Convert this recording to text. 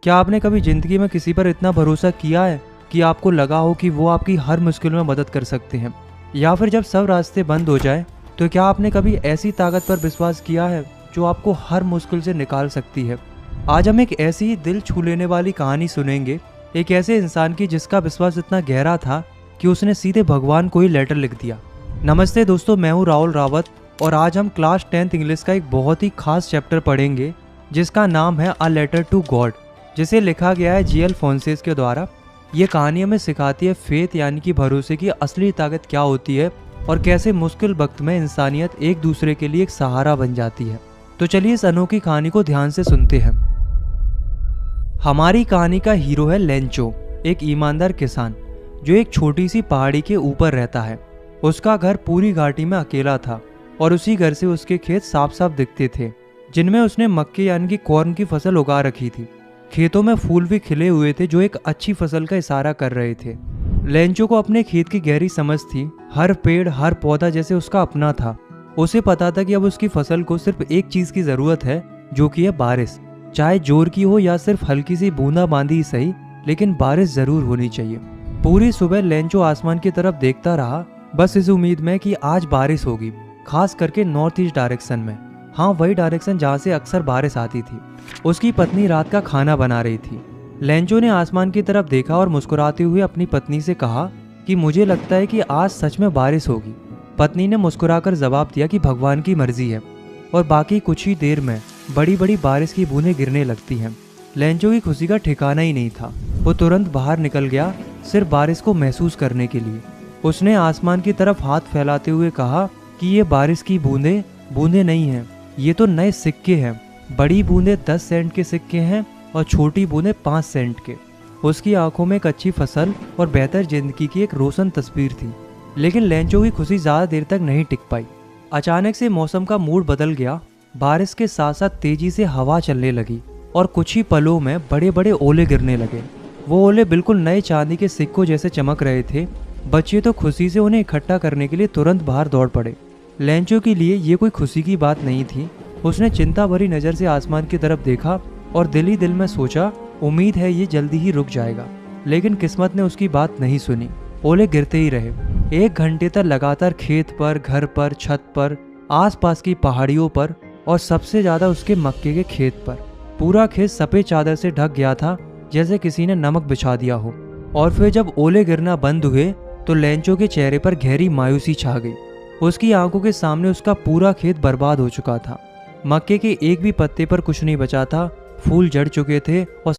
क्या आपने कभी ज़िंदगी में किसी पर इतना भरोसा किया है कि आपको लगा हो कि वो आपकी हर मुश्किल में मदद कर सकते हैं? या फिर जब सब रास्ते बंद हो जाए तो क्या आपने कभी ऐसी ताकत पर विश्वास किया है जो आपको हर मुश्किल से निकाल सकती है? आज हम एक ऐसी ही दिल छू लेने वाली कहानी सुनेंगे, एक ऐसे इंसान की जिसका विश्वास इतना गहरा था कि उसने सीधे भगवान को ही लेटर लिख दिया। नमस्ते दोस्तों, मैं हूँ राहुल रावत और आज हम क्लास 10th इंग्लिश का एक बहुत ही खास चैप्टर पढ़ेंगे जिसका नाम है अ लेटर टू गॉड, जिसे लिखा गया है जी.एल. फोंसेस के द्वारा। ये कहानी हमें सिखाती है फेथ यानी कि भरोसे की असली ताकत क्या होती है और कैसे मुश्किल वक्त में इंसानियत एक दूसरे के लिए एक सहारा बन जाती है। तो चलिए इस अनोखी कहानी को ध्यान से सुनते हैं। हमारी कहानी का हीरो है लेंचो, एक ईमानदार किसान जो एक छोटी सी पहाड़ी के ऊपर रहता है। उसका घर पूरी घाटी में अकेला था और उसी घर से उसके खेत साफ साफ दिखते थे जिनमें उसने मक्के यानी कि कॉर्न की फसल उगा रखी थी। खेतों में फूल भी खिले हुए थे जो एक अच्छी फसल का इशारा कर रहे थे। लेंचो को अपने खेत की गहरी समझ थी, हर पेड़ हर पौधा जैसे उसका अपना था। उसे पता था कि अब उसकी फसल को सिर्फ एक चीज की जरूरत है, जो कि है बारिश। चाहे जोर की हो या सिर्फ हल्की सी बूंदाबांदी ही सही, लेकिन बारिश जरूर होनी चाहिए। पूरी सुबह लेंचो आसमान की तरफ देखता रहा, बस इस उम्मीद में कि आज बारिश होगी, खास करके नॉर्थ ईस्ट डायरेक्शन में। हाँ, वही डायरेक्शन जहाँ से अक्सर बारिश आती थी। उसकी पत्नी रात का खाना बना रही थी। लेंचो ने आसमान की तरफ देखा और मुस्कुराते हुए अपनी पत्नी से कहा कि मुझे लगता है कि आज सच में बारिश होगी। पत्नी ने मुस्कुराकर जवाब दिया कि भगवान की मर्जी है। और बाकी कुछ ही देर में बड़ी बड़ी बारिश की बूंदें गिरने लगती हैं। लेंचो की खुशी का ठिकाना ही नहीं था। वो तुरंत बाहर निकल गया, सिर्फ बारिश को महसूस करने के लिए। उसने आसमान की तरफ हाथ फैलाते हुए कहा कि ये बारिश की बूंदें बूंदें नहीं हैं, ये तो नए सिक्के हैं। बड़ी बूंदें 10 सेंट के सिक्के हैं और छोटी बूंदें 5 सेंट के। उसकी आंखों में एक अच्छी फसल और बेहतर जिंदगी की एक रोशन तस्वीर थी। लेकिन लेंचो की खुशी ज्यादा देर तक नहीं टिक पाई। अचानक से मौसम का मूड बदल गया। बारिश के साथ साथ तेजी से हवा चलने लगी और कुछ ही पलों में बड़े बड़े ओले गिरने लगे। वो ओले बिल्कुल नए चांदी के सिक्कों जैसे चमक रहे थे। बच्चे तो खुशी से उन्हें इकट्ठा करने के लिए तुरंत बाहर दौड़ पड़े। लेंचो के लिए ये कोई खुशी की बात नहीं थी। उसने चिंता भरी नज़र से आसमान की तरफ देखा और दिल ही दिल में सोचा, उम्मीद है ये जल्दी ही रुक जाएगा। लेकिन किस्मत ने उसकी बात नहीं सुनी। ओले गिरते ही रहे। 1 घंटे तक लगातार खेत पर, घर पर, छत पर, आसपास की पहाड़ियों पर और सबसे ज़्यादा उसके मक्के के खेत पर। पूरा खेत सफ़ेद चादर से ढक गया था, जैसे किसी ने नमक बिछा दिया हो। और फिर जब ओले गिरना बंद हुए तो लेंचो के चेहरे पर गहरी मायूसी छा गई। उसकी आंखों के सामने उसका पूरा खेत बर्बाद हो चुका था। मक्के के एक भी पत्ते पर कुछ नहीं बचा था। फूल झड़ चुके थे और